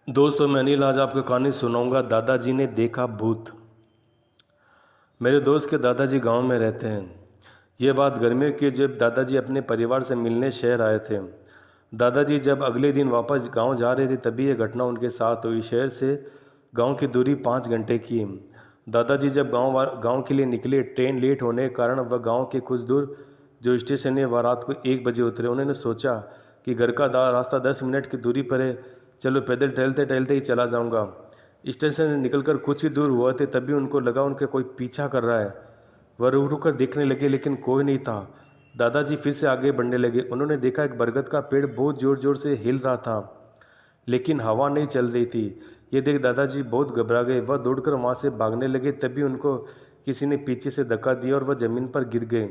दोस्तों मैं अनिल आज आपको कहानी सुनाऊंगा। दादाजी ने देखा भूत। मेरे दोस्त के दादाजी गांव में रहते हैं। ये बात गर्मियों की जब दादाजी अपने परिवार से मिलने शहर आए थे। दादाजी जब अगले दिन वापस गांव जा रहे थे तभी ये घटना उनके साथ हुई। शहर से गांव की दूरी 5 घंटे की। दादाजी जब गांव के लिए निकले, ट्रेन लेट होने के कारण वह गांव के कुछ दूर जो स्टेशन है वह रात को 1 बजे उतरे। उन्होंने सोचा कि घर का रास्ता 10 मिनट की दूरी पर है, चलो पैदल टहलते टहलते ही चला जाऊंगा। स्टेशन से निकलकर कुछ ही दूर हुआ थे तभी उनको लगा उनके कोई पीछा कर रहा है। वह रुक रुक कर देखने लगे लेकिन कोई नहीं था। दादाजी फिर से आगे बढ़ने लगे। उन्होंने देखा एक बरगद का पेड़ बहुत जोर जोर से हिल रहा था लेकिन हवा नहीं चल रही थी। ये देख दादाजी बहुत घबरा गए। वह दौड़कर वहाँ से भागने लगे तभी उनको किसी ने पीछे से धक्का दिया और वह जमीन पर गिर गए।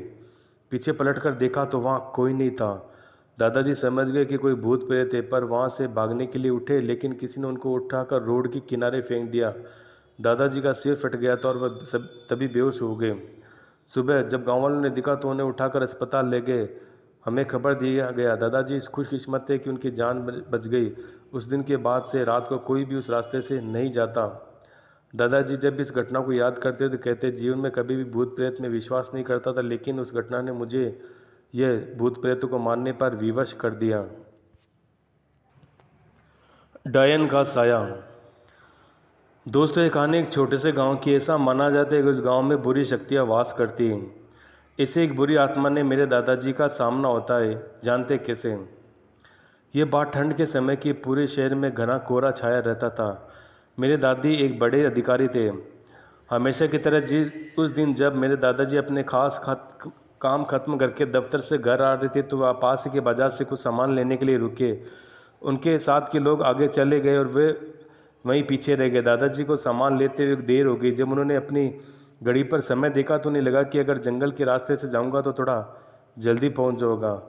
पीछे पलटकर देखा तो वहाँ कोई नहीं था। दादाजी समझ गए कि कोई भूत प्रेत है, पर वहाँ से भागने के लिए उठे लेकिन किसी ने उनको उठाकर रोड के किनारे फेंक दिया। दादाजी का सिर फट गया था और वह सब तभी बेहोश हो गए। सुबह जब गाँव वालों ने देखा तो उन्हें उठाकर अस्पताल ले गए। हमें खबर दिया गया दादाजी इस खुशकिस्मत थे कि उनकी जान बच गई। उस दिन के बाद से रात को कोई भी उस रास्ते से नहीं जाता। दादाजी जब इस घटना को याद करते तो कहते जीवन में कभी भी भूत प्रेत में विश्वास नहीं करता था, लेकिन उस घटना ने मुझे यह भूत प्रेतों को मानने पर विवश कर दिया। डायन का साया। दोस्तों ये कहानी एक छोटे से गांव की। ऐसा माना जाता है कि उस गांव में बुरी शक्तियां वास करती हैं। इसे एक बुरी आत्मा ने मेरे दादाजी का सामना होता है। जानते कैसे? ये बात ठंड के समय की। पूरे शहर में घना कोहरा छाया रहता था। मेरे दादी एक बड़े अधिकारी थे। हमेशा की तरह उस दिन जब मेरे दादाजी अपने काम खत्म करके दफ्तर से घर आ रहे थे तो वह पास के बाजार से कुछ सामान लेने के लिए रुके। उनके साथ के लोग आगे चले गए और वे वहीं पीछे रह गए। दादाजी को सामान लेते हुए देर हो गई। जब उन्होंने अपनी घड़ी पर समय देखा तो उन्हें लगा कि अगर जंगल के रास्ते से जाऊंगा तो थोड़ा जल्दी पहुंच जाऊंगा।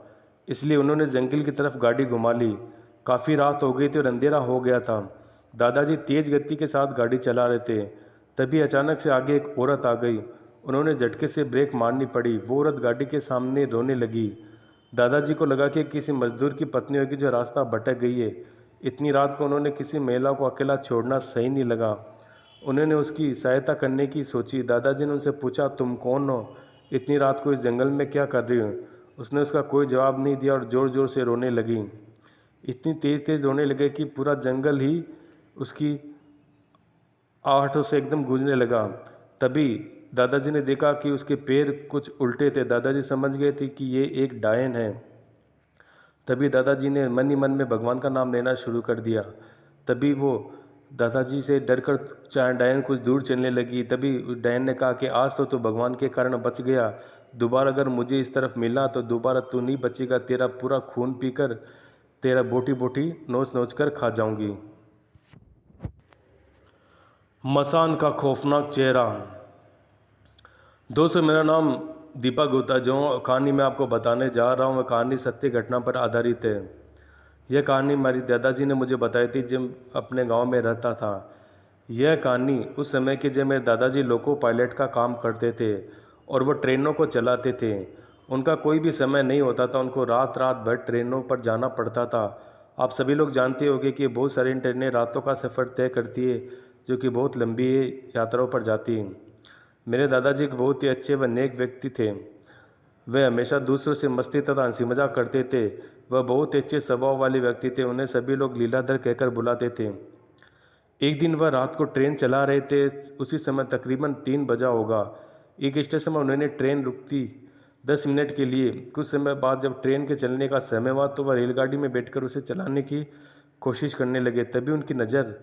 इसलिए उन्होंने जंगल की तरफ गाड़ी घुमा ली। काफ़ी रात हो गई थी और अंधेरा हो गया था। दादाजी तेज गति के साथ गाड़ी चला रहे थे। तभी अचानक से आगे एक औरत आ गई। उन्होंने झटके से ब्रेक मारनी पड़ी। वो औरत गाड़ी के सामने रोने लगी। दादाजी को लगा कि किसी मजदूर की पत्नी होगी जो रास्ता भटक गई है। इतनी रात को उन्होंने किसी महिला को अकेला छोड़ना सही नहीं लगा। उन्होंने उसकी सहायता करने की सोची। दादाजी ने उनसे पूछा, तुम कौन हो? इतनी रात को इस जंगल में क्या कर रही हो? उसने उसका कोई जवाब नहीं दिया और ज़ोर ज़ोर से रोने लगी। इतनी तेज़ तेज़ रोने लगे कि पूरा जंगल ही उसकी आहटों से एकदम गूंजने लगा। तभी दादाजी ने देखा कि उसके पैर कुछ उल्टे थे। दादाजी समझ गए थे कि ये एक डायन है। तभी दादाजी ने मन ही मन में भगवान का नाम लेना शुरू कर दिया। तभी वो दादाजी से डरकर चाहे डायन कुछ दूर चलने लगी। तभी उस डायन ने कहा कि आज तो भगवान के कारण बच गया। दोबारा अगर मुझे इस तरफ मिला तो दोबारा तू नहीं बचेगा। तेरा पूरा खून पीकर तेरा बोटी बोटी नोच नोच कर खा जाऊंगी। मसान का खौफनाक चेहरा। दोस्तों मेरा नाम दीपक गुप्ता। जो कहानी मैं आपको बताने जा रहा हूँ वह कहानी सत्य घटना पर आधारित है। यह कहानी हमारी दादाजी ने मुझे बताई थी जब अपने गांव में रहता था। यह कहानी उस समय की जब मेरे दादाजी लोको पायलट का काम करते थे और वो ट्रेनों को चलाते थे। उनका कोई भी समय नहीं होता था। उनको रात रात भर ट्रेनों पर जाना पड़ता था। आप सभी लोग जानते होंगे कि बहुत सारी ट्रेनें रातों का सफ़र तय करती है जो कि बहुत लंबी यात्राओं पर जाती हैं। मेरे दादाजी एक बहुत ही अच्छे व नेक व्यक्ति थे। वे हमेशा दूसरों से मस्ती तथा हंसी मजाक करते थे। वह बहुत अच्छे स्वभाव वाले व्यक्ति थे। उन्हें सभी लोग लीलाधर कहकर बुलाते थे। एक दिन वह रात को ट्रेन चला रहे थे। उसी समय तकरीबन 3 बजा होगा। एक स्टेशन में उन्होंने ट्रेन रुकती 10 मिनट के लिए। कुछ समय बाद जब ट्रेन के चलने का समय हुआ तो वह रेलगाड़ी में बैठकर उसे चलाने की कोशिश करने लगे। तभी उनकी नज़र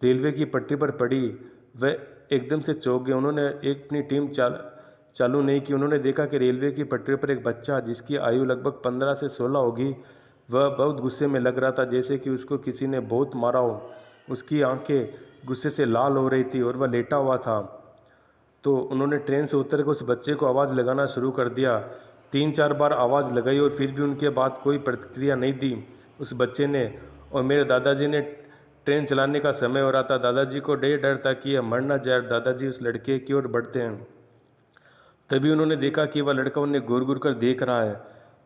रेलवे की पटरी पर पड़ी। वह एकदम से चौंक गए। उन्होंने अपनी टीम चालू नहीं की। उन्होंने देखा कि रेलवे की पटरी पर एक बच्चा जिसकी आयु लगभग 15 से 16 होगी, वह बहुत गुस्से में लग रहा था जैसे कि उसको किसी ने बहुत मारा हो। उसकी आंखें गुस्से से लाल हो रही थी और वह लेटा हुआ था। तो उन्होंने ट्रेन से उतर कर उस बच्चे को आवाज़ लगाना शुरू कर दिया। 3-4 बार आवाज़ लगाई और फिर भी उनके बाद कोई प्रतिक्रिया नहीं दी उस बच्चे ने। और मेरे दादाजी ने ट्रेन चलाने का समय हो रहा था। दादाजी को डर था कि यह मर ना जाए। दादाजी उस लड़के की ओर बढ़ते हैं। तभी उन्होंने देखा कि वह लड़का उन्हें घूर घूर कर देख रहा है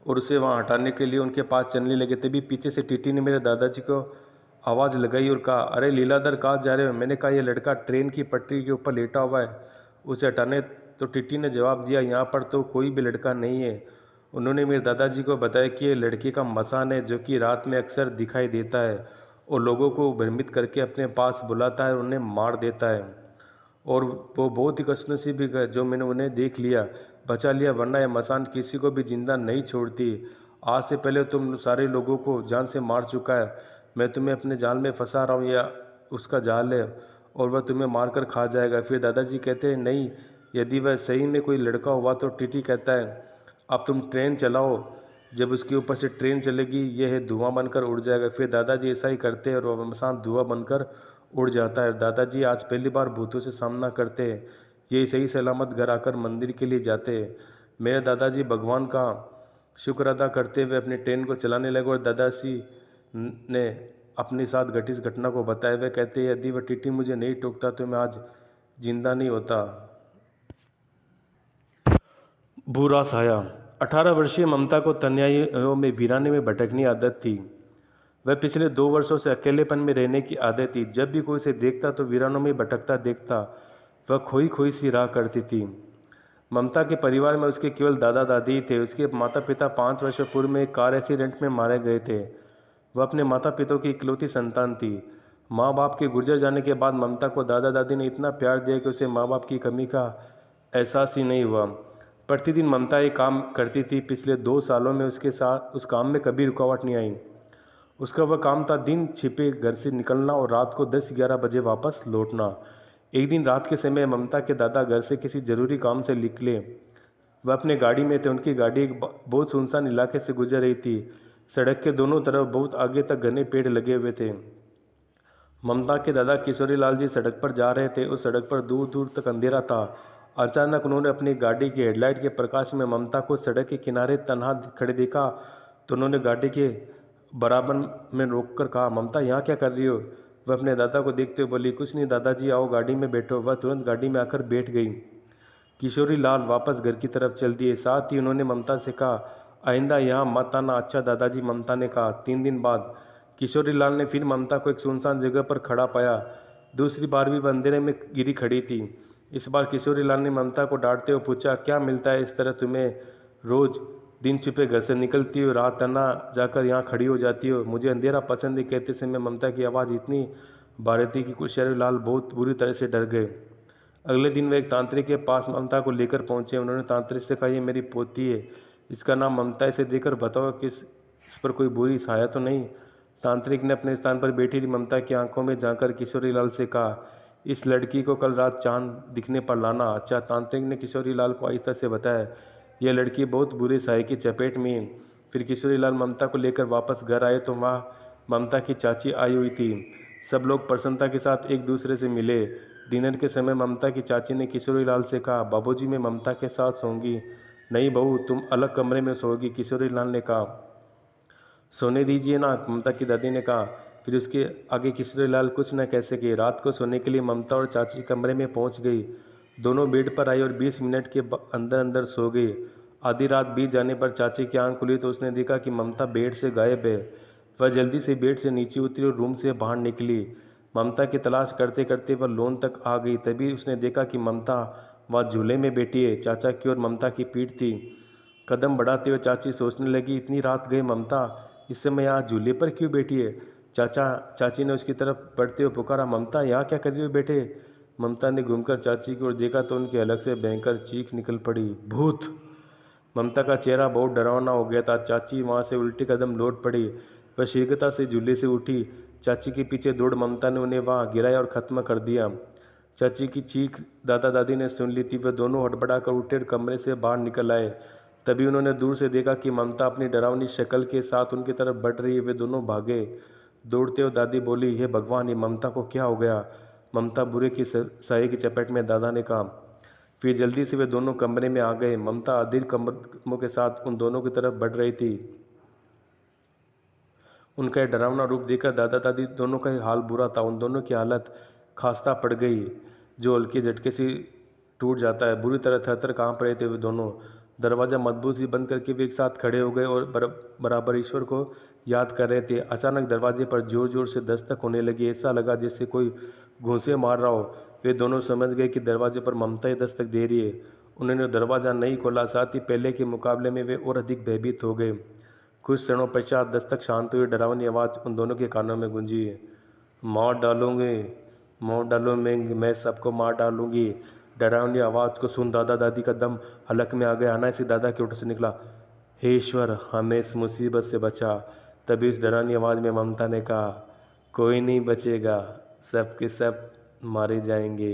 और उसे वहाँ हटाने के लिए उनके पास चलने लगे। तभी पीछे से टीटी ने मेरे दादाजी को आवाज़ लगाई और कहा, अरे लीलाधर कहाँ जा रहे हो? मैंने कहा, ये लड़का ट्रेन की पटरी के ऊपर लेटा हुआ है, उसे हटाने। तो टीटी ने जवाब दिया, यहाँ पर तो कोई भी लड़का नहीं है। उन्होंने मेरे दादाजी को बताया कि ये लड़के का मसान है जो कि रात में अक्सर दिखाई देता है और लोगों को भ्रमित करके अपने पास बुलाता है और उन्हें मार देता है। और वो बहुत ही खुशनसीब है जो मैंने उन्हें देख लिया, बचा लिया, वरना यह मसान किसी को भी जिंदा नहीं छोड़ती। आज से पहले तुम सारे लोगों को जान से मार चुका है। मैं तुम्हें अपने जाल में फंसा रहा हूँ, या उसका जाल है और वह तुम्हें मार कर खा जाएगा। फिर दादाजी कहते हैं, नहीं, यदि वह सही में कोई लड़का हुआ तो। टीटी कहता है, अब तुम ट्रेन चलाओ, जब उसके ऊपर से ट्रेन चलेगी यह धुआं बनकर उड़ जाएगा। फिर दादाजी ऐसा ही करते हैं और वह मसान धुआं बनकर उड़ जाता है। दादाजी आज पहली बार भूतों से सामना करते हैं। ये सही सलामत घर आकर मंदिर के लिए जाते हैं। मेरे दादाजी भगवान का शुक्र अदा करते हुए अपनी ट्रेन को चलाने लगे और दादाजी ने अपनी साथ घटित घटना को बताया। वे कहते हैं, यदि वह टीटी मुझे नहीं टोकता तो मैं आज जिंदा नहीं होता। बुरा साया। 18 वर्षीय ममता को तन्हाइयों में वीराने में भटकने आदत थी। वह पिछले 2 वर्षों से अकेलेपन में रहने की आदत थी। जब भी कोई उसे देखता तो वीरानों में भटकता देखता वह खोई खोई सी रहा करती थी। ममता के परिवार में उसके केवल दादा दादी थे। उसके माता पिता 5 वर्षों पूर्व में एक कार एक्सीडेंट में मारे गए थे। वह अपने माता पिता की इकलौती संतान थी। माँ बाप के गुजर जाने के बाद ममता को दादा दादी ने इतना प्यार दिया कि उसे माँ बाप की कमी का एहसास ही नहीं हुआ। प्रतिदिन ममता एक काम करती थी। पिछले 2 सालों में उसके साथ उस काम में कभी रुकावट नहीं आई। उसका वह काम था दिन छिपे घर से निकलना और रात को 10-11 बजे वापस लौटना। एक दिन रात के समय ममता के दादा घर से किसी जरूरी काम से निकले। वह अपने गाड़ी में थे। उनकी गाड़ी एक बहुत सुनसान इलाके से गुजर रही थी। सड़क के दोनों तरफ बहुत आगे तक घने पेड़ लगे हुए थे। ममता के दादा किशोरी लाल जी सड़क पर जा रहे थे। उस सड़क पर दूर दूर तक अंधेरा था। अचानक उन्होंने अपनी गाड़ी के हेडलाइट के प्रकाश में ममता को सड़क के किनारे तन्हा खड़े देखा तो उन्होंने गाड़ी के बराबर में रोककर कहा, ममता यहाँ क्या कर रही हो? वह अपने दादा को देखते हुए बोली, कुछ नहीं दादाजी, आओ गाड़ी में बैठो। वह तुरंत गाड़ी में आकर बैठ गई। किशोरी लाल वापस घर की तरफ चल दिए। साथ ही उन्होंने ममता से कहा, आइंदा यहाँ मत आना। अच्छा दादाजी, ममता ने कहा। 3 दिन बाद किशोरी लाल ने फिर ममता को एक सुनसान जगह पर खड़ा पाया। दूसरी बार भी वह अंधेरे में गिरी खड़ी थी। इस बार किशोरी लाल ने ममता को डांटते हुए पूछा, क्या मिलता है इस तरह तुम्हें? रोज दिन छुपे घर से निकलती हो, रात तना जाकर यहाँ खड़ी हो जाती हो। मुझे अंधेरा पसंद है। कहते समय ममता की आवाज़ इतनी भारी थी कि किशोरी लाल बहुत बुरी तरह से डर गए। अगले दिन वे एक तांत्रिक के पास ममता को लेकर पहुंचे। उन्होंने तांत्रिक से कहा, ये मेरी पोती है, इसका नाम ममता है, इसे देखकर बताओ कि इस पर कोई बुरी छाया तो नहीं। तांत्रिक ने अपने स्थान पर बैठी ममता की आंखों में झांककर किशोरी लाल से कहा, इस लड़की को कल रात चांद दिखने पर लाना। अच्छा। तांत्रिक ने किशोरी लाल को आहिस्ता से बताया, यह लड़की बहुत बुरे साये की चपेट में है। फिर किशोरी लाल ममता को लेकर वापस घर आए तो वहाँ ममता की चाची आई हुई थी। सब लोग प्रसन्नता के साथ एक दूसरे से मिले। डिनर के समय ममता की चाची ने किशोरी लाल से कहा, बाबूजी, मैं ममता के साथ सोऊंगी। नहीं बहू, तुम अलग कमरे में सोओगी, किशोरी लाल ने कहा। सोने दीजिए ना, ममता की दादी ने कहा। फिर उसके आगे किशोरी लाल कुछ न कह सके। रात को सोने के लिए ममता और चाची कमरे में पहुंच गई। दोनों बेड पर आई और 20 मिनट के अंदर अंदर सो गई। आधी रात बीत जाने पर चाची की आंख खुली तो उसने देखा कि ममता बेड से गायब है। वह जल्दी से बेड से नीचे उतरी और रूम से बाहर निकली। ममता की तलाश करते करते वह लॉन तक आ गई। तभी उसने देखा कि ममता वह झूले में बैठी है। चाचा की ओर ममता की पीठ थी। कदम बढ़ाते हुए चाची सोचने लगी, इतनी रात गई ममता इस समय यहाँ झूले पर क्यों बैठी है? चाची ने उसकी तरफ बढ़ते हुए पुकारा, ममता यहाँ क्या कर रही हो बेटे? ममता ने घूमकर चाची की ओर देखा तो उनके अलग से भयंकर चीख निकल पड़ी, भूत! ममता का चेहरा बहुत डरावना हो गया था। चाची वहाँ से उल्टी कदम लौट पड़ी। वह शीघ्रता से झूले से उठी। चाची के पीछे दौड़ ममता ने उन्हें वहाँ गिराया और ख़त्म कर दिया। चाची की चीख दादा दादी ने सुन ली थी। वे दोनों हड़बड़ा कर उठे और कमरे से बाहर निकल आए। तभी उन्होंने दूर से देखा कि ममता अपनी डरावनी शक्ल के साथ उनकी तरफ बढ़ रही है। वे दोनों भागे। दौड़ते हुए दादी बोली, हे भगवान, ये ममता को क्या हो गया? ममता बुरे की साये की चपेट में, दादा ने कहा। फिर जल्दी से वे दोनों कमरे में आ गए। ममता अधीर कदमों के साथ उन दोनों की तरफ बढ़ रही थी। उनका यह डरावना रूप देखकर दादा दादी दोनों का ही हाल बुरा था। उन दोनों की हालत खास्ता पड़ गई, जो हल्के झटके से टूट जाता है। बुरी तरह थरथर कांप रहे थे वे दोनों। दरवाज़ा मजबूत ही बंद करके वे एक साथ खड़े हो गए और बराबर ईश्वर को याद कर रहे थे। अचानक दरवाजे पर ज़ोर ज़ोर से दस्तक होने लगी। ऐसा लगा जैसे कोई घूंसे मार रहा हो। वे दोनों समझ गए कि दरवाजे पर ममता ही दस्तक दे रही है। उन्होंने दरवाज़ा नहीं खोला, साथ ही पहले के मुकाबले में वे और अधिक भयभीत हो गए। कुछ क्षणों पश्चात दस्तक शांत हुई। डरावनी आवाज़ उन दोनों के कानों में गूंजी, मार डालूंगी, मार डालूंगी, मैं सबको मार डालूंगी। डरावनी आवाज़ को सुन दादा दादी का दम हलक में आ गया। अनायास ही दादा के ओठ से निकला, हे ईश्वर, हमें इस मुसीबत से बचा। तभी उस डरावनी आवाज़ में ममता ने कहा, कोई नहीं बचेगा, सब के सब मारे जाएंगे।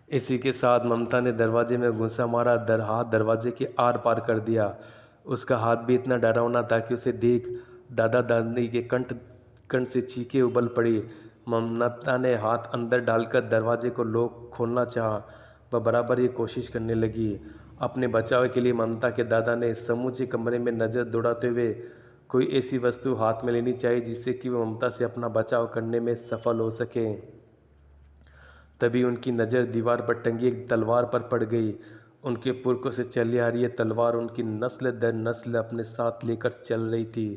इसी के साथ ममता ने दरवाजे में घुसा मारा, हाथ दरवाजे के आर पार कर दिया। उसका हाथ भी इतना डरावना था कि उसे देख दादा दादी के कंठ से चीखें उबल पड़ी। ममता ने हाथ अंदर डालकर दरवाजे को लॉक खोलना चाहा। वह बराबर ये कोशिश करने लगी। अपने बचाव के लिए ममता के दादा ने समूचे कमरे में नज़र दौड़ाते हुए कोई ऐसी वस्तु हाथ में लेनी चाहिए जिससे कि वह ममता से अपना बचाव करने में सफल हो सके। तभी उनकी नज़र दीवार पर टंगी एक तलवार पर पड़ गई। उनके पुरखों से चली आ रही है तलवार उनकी नस्ल दर नस्ल अपने साथ लेकर चल रही थी।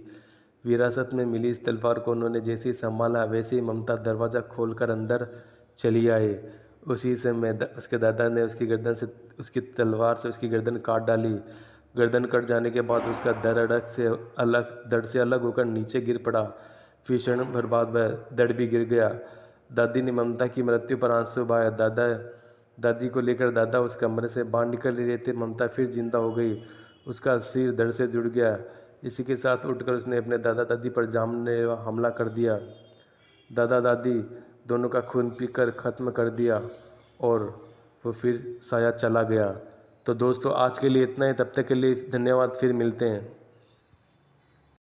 विरासत में मिली इस तलवार को उन्होंने जैसे ही संभाला, वैसे ही ममता दरवाज़ा खोलकर अंदर चली आए। उसी समय उसके दादा ने उसकी तलवार से उसकी गर्दन काट डाली। गर्दन कट जाने के बाद उसका धड़ से अलग होकर नीचे गिर पड़ा। फिर क्षण भर बाद वह धड़ भी गिर गया। दादी ने ममता की मृत्यु पर आंसू बहाया। दादी को लेकर दादा उस कमरे से बाहर निकल रहे थे। ममता फिर जिंदा हो गई। उसका सिर धड़ से जुड़ गया। इसी के साथ उठकर उसने अपने दादा दादी पर जानलेवा हमला कर दिया। दादा दादी दोनों का खून पीकर ख़त्म कर दिया और वो फिर साया चला गया। तो दोस्तों आज के लिए इतना ही। तब तक के लिए धन्यवाद। फिर मिलते हैं।